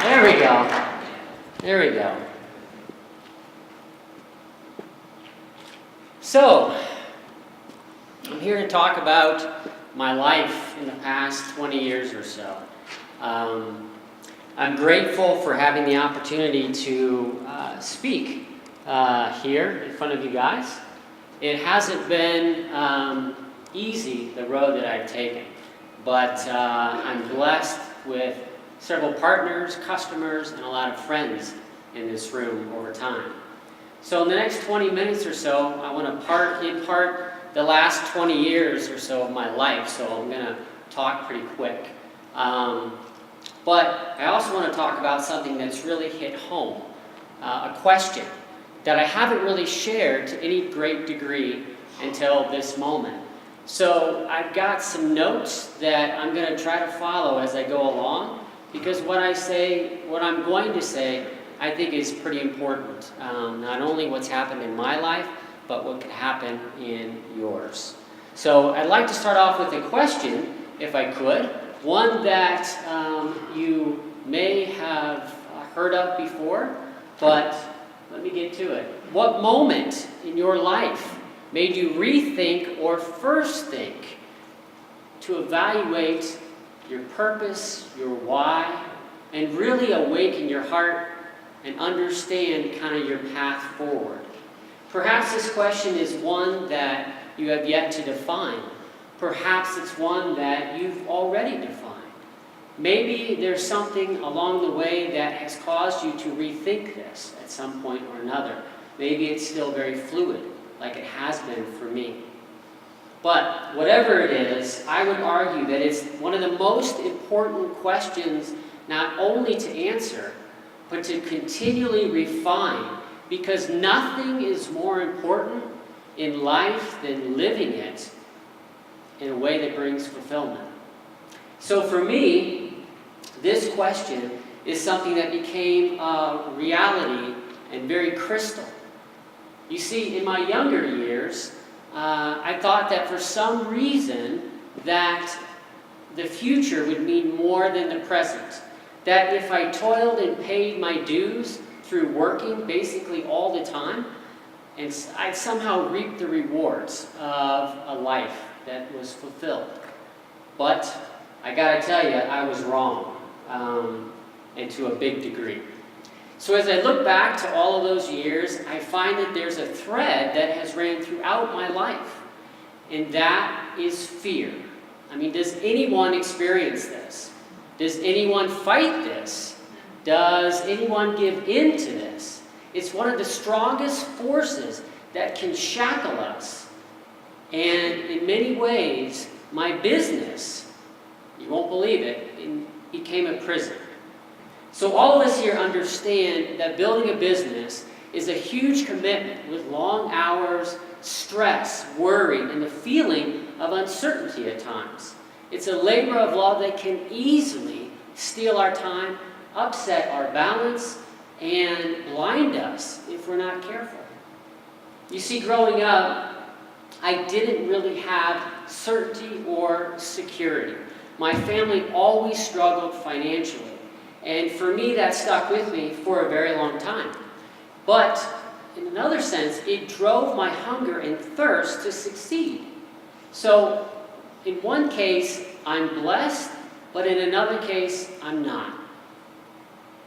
There we go. There we go. So, I'm here to talk about my life in the past 20 years or so. I'm grateful for having the opportunity to speak here in front of you guys. It hasn't been easy, the road that I've taken, but I'm blessed with several partners, customers, and a lot of friends in this room over time. So in the next 20 minutes or so, I want to impart the last 20 years or so of my life, so I'm going to talk pretty quick. But I also want to talk about something that's really hit home, a question that I haven't really shared to any great degree until this moment. So I've got some notes that I'm going to try to follow as I go along, because what I'm going to say, I think is pretty important. Not only what's happened in my life, but what could happen in yours. So I'd like to start off with a question, if I could. One that you may have heard of before, but let me get to it. What moment in your life made you rethink or first think to evaluate your purpose, your why, and really awaken your heart and understand kind of your path forward? Perhaps this question is one that you have yet to define. Perhaps it's one that you've already defined. Maybe there's something along the way that has caused you to rethink this at some point or another. Maybe it's still very fluid, like it has been for me. But whatever it is, I would argue that it's one of the most important questions not only to answer, but to continually refine, because nothing is more important in life than living it in a way that brings fulfillment. So for me, this question is something that became a reality and very crystal. You see, in my younger years, I thought that for some reason that the future would mean more than the present. That if I toiled and paid my dues through working basically all the time, and I'd somehow reap the rewards of a life that was fulfilled. But I gotta tell you, I was wrong, and to a big degree. So as I look back to all of those years, I find that there's a thread that has ran throughout my life, and that is fear. I mean, does anyone experience this? Does anyone fight this? Does anyone give in to this? It's one of the strongest forces that can shackle us. And in many ways, my business, you won't believe it, became a prison. So all of us here understand that building a business is a huge commitment with long hours, stress, worry, and the feeling of uncertainty at times. It's a labor of love that can easily steal our time, upset our balance, and blind us if we're not careful. You see, growing up, I didn't really have certainty or security. My family always struggled financially. And for me, that stuck with me for a very long time. But in another sense, it drove my hunger and thirst to succeed. So in one case, I'm blessed, but in another case, I'm not.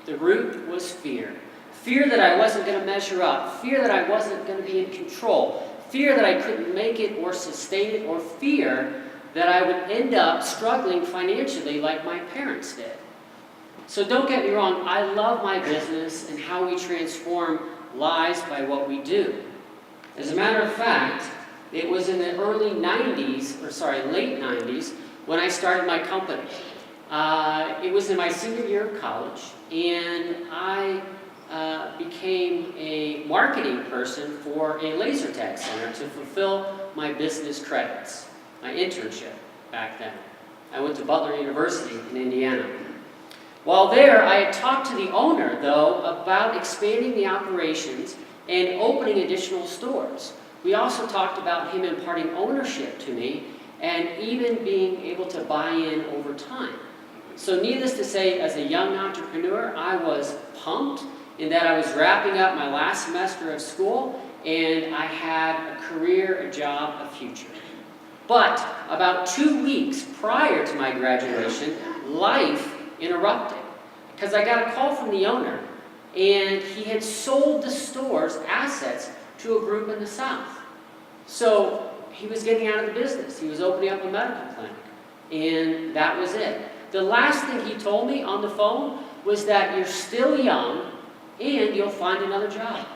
The root was fear. Fear that I wasn't going to measure up. Fear that I wasn't going to be in control. Fear that I couldn't make it or sustain it, or fear that I would end up struggling financially like my parents did. So don't get me wrong, I love my business and how we transform lives by what we do. As a matter of fact, it was in the late 90s, when I started my company. It was in my senior year of college, and I became a marketing person for a laser tag center to fulfill my business credits, my internship back then. I went to Butler University in Indiana. While there, I had talked to the owner, though, about expanding the operations and opening additional stores. We also talked about him imparting ownership to me and even being able to buy in over time. So needless to say, as a young entrepreneur, I was pumped in that I was wrapping up my last semester of school and I had a career, a job, a future. But about 2 weeks prior to my graduation, life interrupted because I got a call from the owner and he had sold the store's assets to a group in the South. So he was getting out of the business. He was opening up a medical clinic. And that was it. The last thing he told me on the phone was that you're still young and you'll find another job.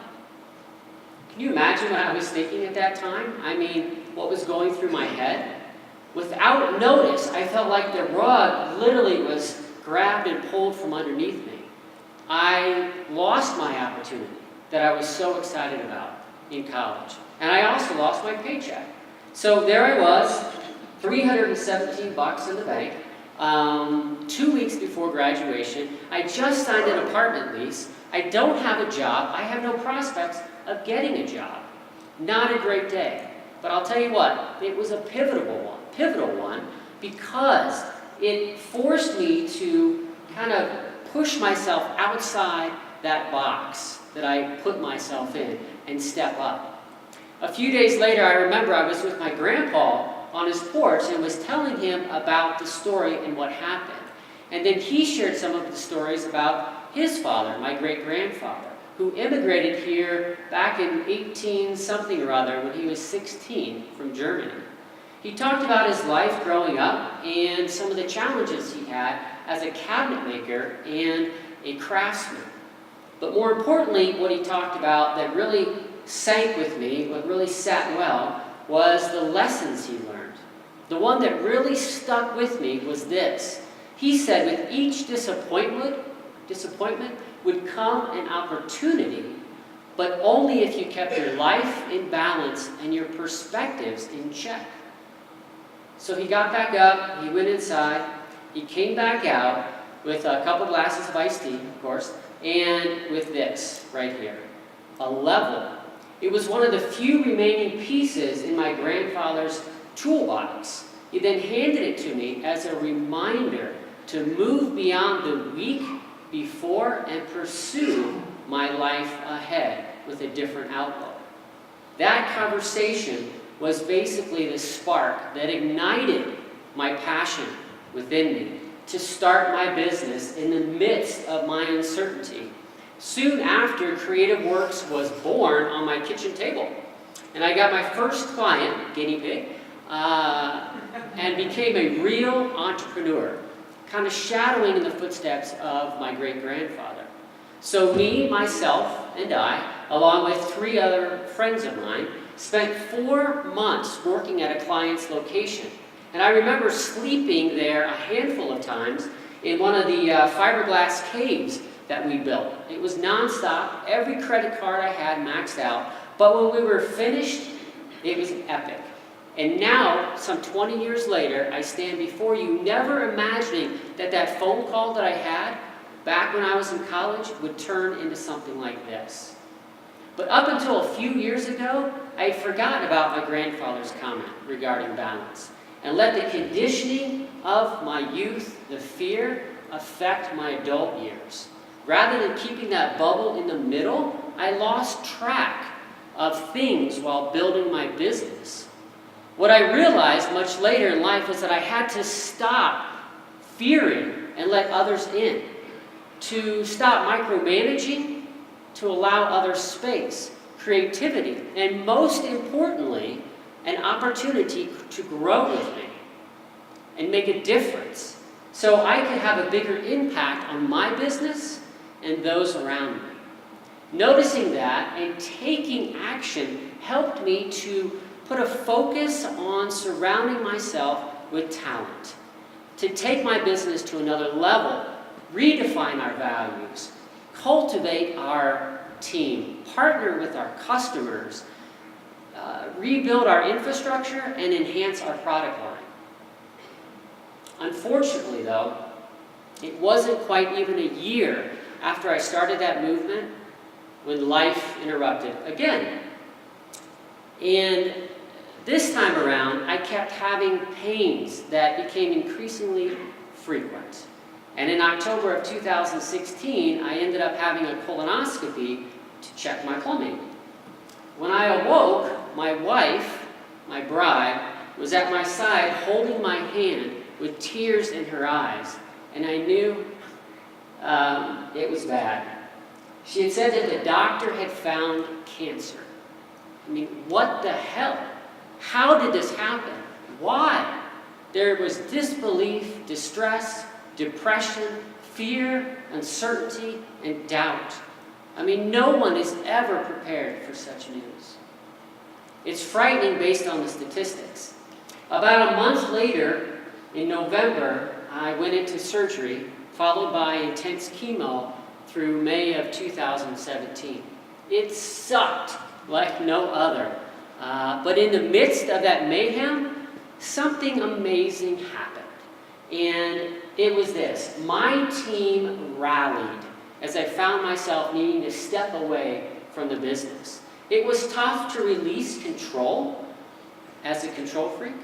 Can you imagine what I was thinking at that time? I mean, what was going through my head? Without notice, I felt like the rug literally was grabbed and pulled from underneath me. I lost my opportunity that I was so excited about in college. And I also lost my paycheck. So there I was, $317 in the bank, 2 weeks before graduation. I just signed an apartment lease. I don't have a job. I have no prospects of getting a job. Not a great day. But I'll tell you what, it was a pivotal one, because it forced me to kind of push myself outside that box that I put myself in and step up. A few days later, I remember I was with my grandpa on his porch and was telling him about the story and what happened. And then he shared some of the stories about his father, my great-grandfather, who immigrated here back in 18-something or other when he was 16 from Germany. He talked about his life growing up and some of the challenges he had as a cabinet maker and a craftsman. But more importantly, what he talked about that really sank with me, what really sat well, was the lessons he learned. The one that really stuck with me was this. He said with each disappointment would come an opportunity, but only if you kept your life in balance and your perspectives in check. So he got back up, he went inside, he came back out with a couple glasses of iced tea, of course, and with this right here, a level. It was one of the few remaining pieces in my grandfather's toolbox. He then handed it to me as a reminder to move beyond the week before and pursue my life ahead with a different outlook. That conversation was basically the spark that ignited my passion within me to start my business in the midst of my uncertainty. Soon after, Creative Works was born on my kitchen table. And I got my first client, guinea pig, and became a real entrepreneur, kind of shadowing in the footsteps of my great-grandfather. So me, myself, and I, along with 3 other friends of mine, spent 4 months working at a client's location. And I remember sleeping there a handful of times in one of the fiberglass caves that we built. It was nonstop. Every credit card I had maxed out. But when we were finished, it was epic. And now, some 20 years later, I stand before you never imagining that that phone call that I had back when I was in college would turn into something like this. But up until a few years ago, I had forgotten about my grandfather's comment regarding balance and let the conditioning of my youth, the fear, affect my adult years. Rather than keeping that bubble in the middle, I lost track of things while building my business. What I realized much later in life was that I had to stop fearing and let others in, to stop micromanaging, to allow others space, creativity, and most importantly, an opportunity to grow with me and make a difference so I could have a bigger impact on my business and those around me. Noticing that and taking action helped me to put a focus on surrounding myself with talent, to take my business to another level, redefine our values, cultivate our team, partner with our customers, rebuild our infrastructure, and enhance our product line. Unfortunately, though, it wasn't quite even a year after I started that movement when life interrupted again. And this time around, I kept having pains that became increasingly frequent. And in October of 2016, I ended up having a colonoscopy to check my plumbing. When I awoke, my wife, my bride, was at my side holding my hand with tears in her eyes, and I knew it was bad. She had said that the doctor had found cancer. I mean, what the hell? How did this happen? Why? There was disbelief, distress, depression, fear, uncertainty, and doubt. I mean, no one is ever prepared for such news. It's frightening based on the statistics. About a month later, in November, I went into surgery, followed by intense chemo through May of 2017. It sucked like no other. But in the midst of that mayhem, something amazing happened. And it was this. My team rallied as I found myself needing to step away from the business. It was tough to release control as a control freak,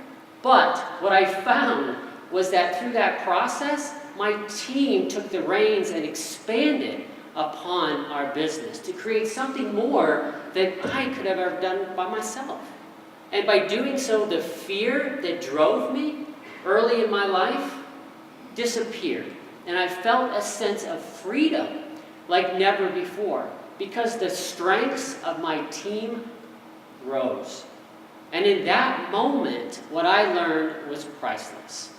but what I found was that through that process, my team took the reins and expanded upon our business to create something more than I could have ever done by myself. And by doing so, the fear that drove me early in my life disappeared. And I felt a sense of freedom like never before because the strengths of my team rose. And in that moment, what I learned was priceless.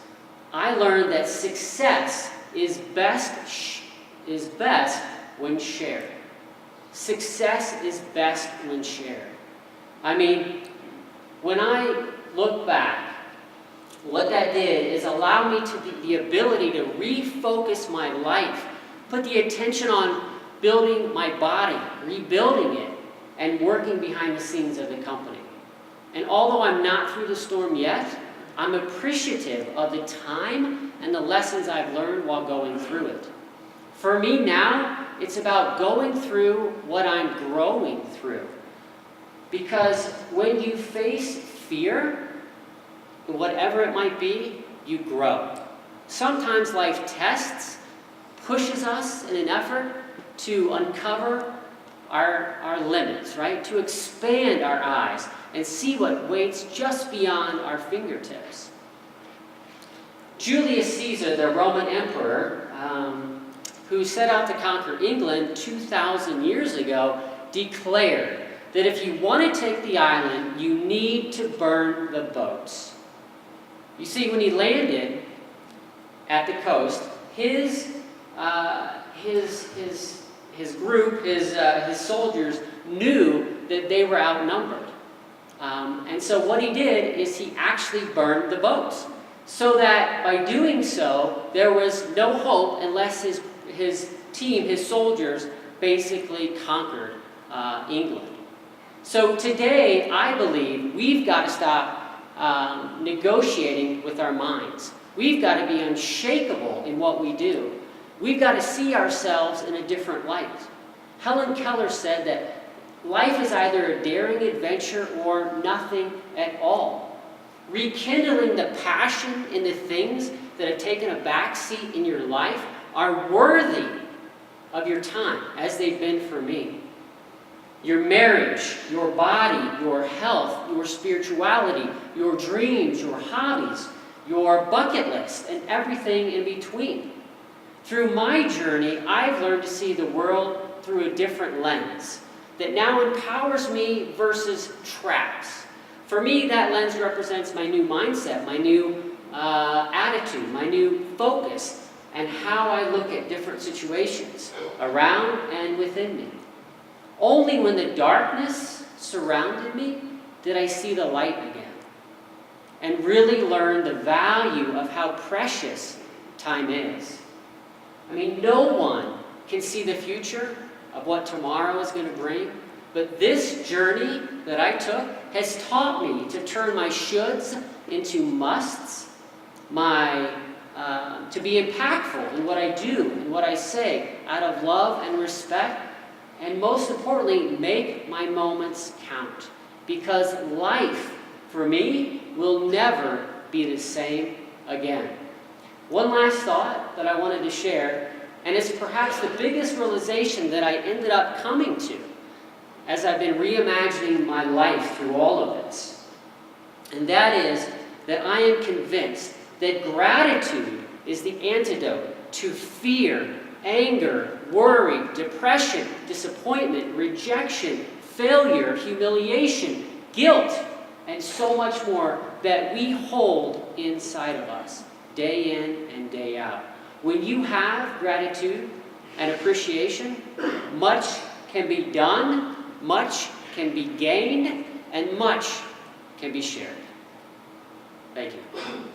I learned that success is best when shared. Success is best when shared. I mean, when I look back, what that did is allow me the ability to refocus my life, put the attention on building my body, rebuilding it, and working behind the scenes of the company. And although I'm not through the storm yet, I'm appreciative of the time and the lessons I've learned while going through it. For me now, it's about going through what I'm growing through. Because when you face fear, whatever it might be, you grow. Sometimes life tests, pushes us in an effort to uncover our limits, right? To expand our eyes and see what waits just beyond our fingertips. Julius Caesar, the Roman emperor, who set out to conquer England 2,000 years ago, declared that if you want to take the island, you need to burn the boats. You see, when he landed at the coast, his group, his soldiers, knew that they were outnumbered. And so what he did is he actually burned the boats. So that by doing so, there was no hope unless his team, his soldiers, basically conquered England. So today, I believe we've got to stop negotiating with our minds. We've got to be unshakable in what we do. We've got to see ourselves in a different light. Helen Keller said that life is either a daring adventure or nothing at all. Rekindling the passion in the things that have taken a backseat in your life are worthy of your time, as they've been for me. Your marriage, your body, your health, your spirituality, your dreams, your hobbies, your bucket list, and everything in between. Through my journey, I've learned to see the world through a different lens that now empowers me versus traps. For me, that lens represents my new mindset, my new attitude, my new focus, and how I look at different situations around and within me. Only when the darkness surrounded me did I see the light again and really learn the value of how precious time is. I mean, no one can see the future of what tomorrow is going to bring, but this journey that I took has taught me to turn my shoulds into musts, to be impactful in what I do and what I say out of love and respect, and most importantly, make my moments count. Because life, for me, will never be the same again. One last thought that I wanted to share, and it's perhaps the biggest realization that I ended up coming to as I've been reimagining my life through all of this. And that is that I am convinced that gratitude is the antidote to fear, anger, worry, depression, disappointment, rejection, failure, humiliation, guilt, and so much more that we hold inside of us, day in and day out. When you have gratitude and appreciation, much can be done, much can be gained, and much can be shared. Thank you.